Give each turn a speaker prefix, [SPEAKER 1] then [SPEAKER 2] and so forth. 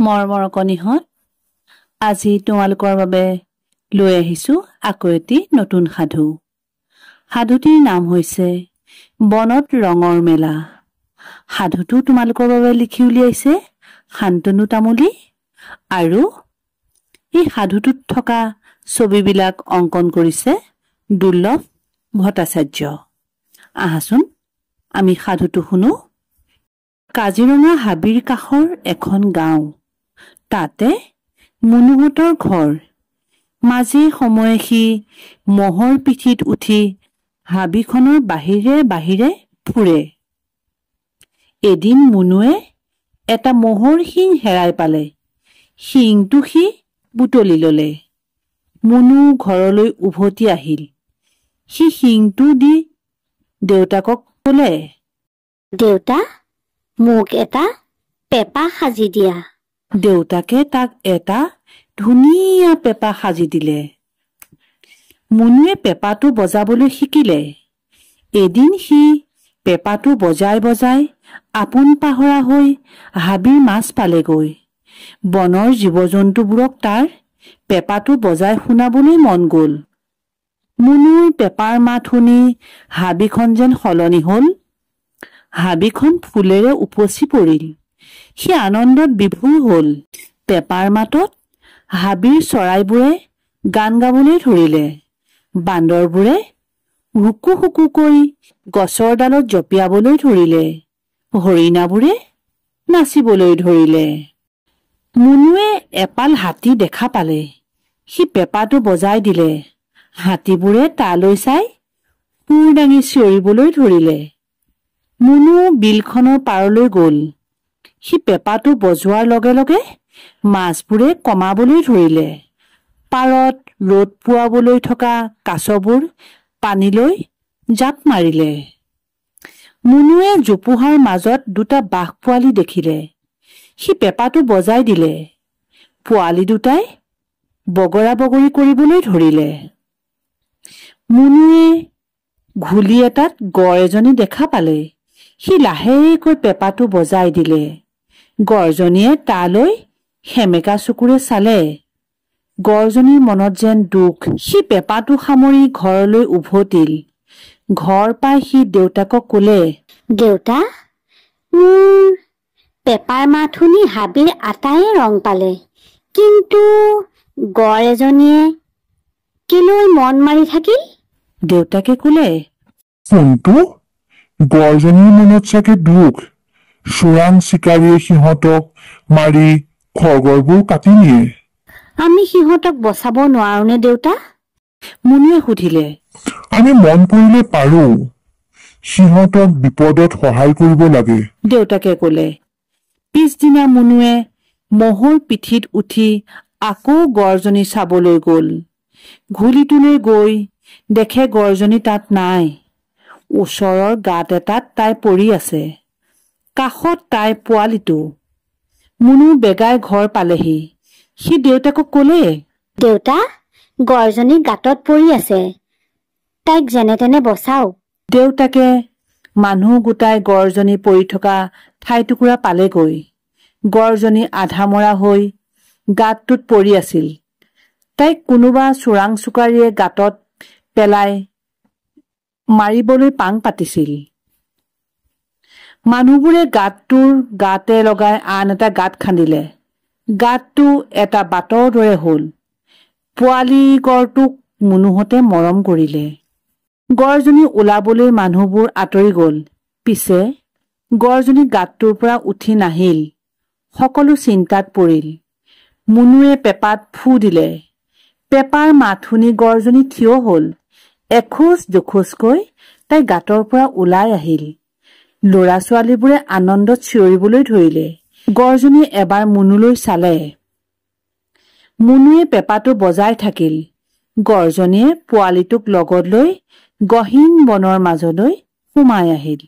[SPEAKER 1] মৰমৰ কণীহঁত, আজি তোমালোকৰ বাবে লৈ আহিছো আকৌ এটি নতুন সাধু। সাধুটিৰ নাম হৈছে বনত ৰঙৰ মেলা। সাধুটো তোমালোকৰ বাবে লিখি উলিয়াইছে শান্তনু তামুলী, আৰু এই সাধুটোত থকা ছবিবিলাক অংকন কৰিছে দুৰ্লভ ভট্টাচাৰ্য। আহাচোন আমি সাধুটো শুনো। কাজিৰঙা হাবিৰ কাষৰ এখন গাঁও, তাতে মুনুহঁতৰ ঘৰ। মাজে সময়ে সি মহৰ পিঠিত উঠি হাবিখনৰ বাহিৰে বাহিৰে ফুৰে। এদিন মুনুৱে এটা মহৰ শিং হেৰাই পালে। শিংটো সি বুটলি ললে। মুনু ঘৰলৈ উভতি আহিল। সি শিংটো দি দেউতাকক কলে,
[SPEAKER 2] দেউতা, মোক এটা পেপা সাজি দিয়া।
[SPEAKER 1] দেউতাকে তাক এটা ধুনীয়া পেপা সাজি দিলে। মুনুৱে পেপাটো বজাবলৈ শিকিলে। এদিন সি পেপাটো বজাই বজাই আপোন পাহৰা হৈ হাবিৰ মাছ পালেগৈ। বনৰ জীৱ-জন্তুবোৰক তাৰ পেপাটো বজাই শুনাবলৈ মন গল। মুনুৰ পেপাৰ মাত শুনি হাবিখন যেন সলনি হল। হাবিখন ফুলেৰে উপচি পৰিল। সি আনন্দত বিভোৰ হল। পেপাৰ মাতত হাবিৰ চৰাইবোৰে গান গাবলৈ ধৰিলে। বান্দৰবোৰে হুকু হুকুকৈ গছৰ ডালত জঁপিয়াবলৈ ধৰিলে। হৰিণাবোৰে নাচিবলৈ ধৰিলে। মুনুৱে এপাল হাতী দেখা পালে। সি পেপাটো বজাই দিলে। হাতীবোৰে তালৈ চাই সুৰ দাঙি চিঞৰিবলৈ ধৰিলে। মুনু বিলখনৰ পাৰলৈ গল। সি পেপাটো বজোৱাৰ লগে লগে মাছবোৰে কমাবলৈ ধৰিলে। পাৰত ৰ'দ পোৱাবলৈ থকা কাছবোৰ পানীলৈ জাপ মাৰিলে। মুনুৱে জোপোহাৰ মাজত দুটা বাঘ পোৱালি দেখিলে। সি পেপাটো বজাই দিলে। পোৱালি দুটাই বগৰা বগৰী কৰিবলৈ ধৰিলে। মুনুৱে ঘুলি এটাত গড় এজনী দেখা পালে। সি লাহেকৈ পেপাটো বজাই দিলে। গড়জনীয়ে তালৈ সেমেকা চকুৰে চালে। গড়জনীৰ মনত যেন দুখ। সি পেপাটো সামৰি ঘৰলৈ উভতিল। ঘৰ পাই সি দেউতাকক কলে,
[SPEAKER 2] দেউতা, মোৰ পেপাৰ মাত শুনি হাবিৰ আটায়ে ৰং পালে, কিন্তু গড় এজনীয়ে কেলৈ মন মাৰি থাকিল?
[SPEAKER 1] দেউতাকে কলে,
[SPEAKER 3] কোনটো? গড়জনীৰ মনত চাগে দুখ। চোৰাং চিকাৰীয়ে সিহঁতক মাৰি খৰগৰবোৰ কাটি নিয়ে।
[SPEAKER 2] আমি সিহঁতক বচাব নোৱাৰোনে দেউতা?
[SPEAKER 1] মুনুৱে সুধিলে।
[SPEAKER 3] আমি মন কৰিলে পাৰো। সিহঁতক বিপদত সহায় কৰিব লাগে।
[SPEAKER 1] দেউতাকে কলে। পিছদিনা মুনুৱে মহৰ পিঠিত উঠি আকৌ গড়জনী চাবলৈ গল। ঘুলিটোলৈ গৈ দেখে গড়জনী তাত নাই। ওচৰৰ গাঁত এটাত তাই পৰি আছে। কাষত তাইৰ পোৱালিটো। মুনু বেগাই ঘৰ পালেহি। সি দেউতাকক কলে,
[SPEAKER 2] দেউতা, গড়জনী গাঁতত পৰি আছে, তাইক যেনে তেনে বচাওক।
[SPEAKER 1] দেউতাকে মানুহ গোটাই গড়জনী পৰি থকা ঠাইটুকুৰা পালেগৈ। গড়জনী আধা মৰা হৈ গাঁতটোত পৰি আছিল। তাইক কোনোবা চোৰাং চিকাৰীয়ে গাঁতত পেলাই মাৰিবলৈ পাং পাতিছিল। মানুহবোৰে গাঁতটোৰ গাতে লগাই আন এটা গাঁত খান্দিলে। গাঁতটো এটা বাটৰ দৰে হল। পোৱালি গড়টোক মুনুহঁতে মৰম কৰিলে। গড়জনী ওলাবলৈ মানুহবোৰ আঁতৰি গল। পিছে গড়জনী গাঁতটোৰ পৰা উঠি নাহিল। সকলো চিন্তাত পৰিল। মুনুৱে পেপাত ফু দিলে। পেপাৰ মাত শুনি গড়জনী থিয় হল। এখোজ দুখোজকৈ তাই গাঁতৰ পৰা ওলাই আহিল। লৰা-ছোৱালীবোৰে আনন্দত চিঞৰিবলৈ ধৰিলে। গড়জনী এবাৰ মুনুলৈ চালে। মুনুৱে পেপাটো বজাই থাকিল। গড়জনীয়ে পোৱালিটোক লগত লৈ গহীন বনৰ মাজলৈ সোমাই আহিল।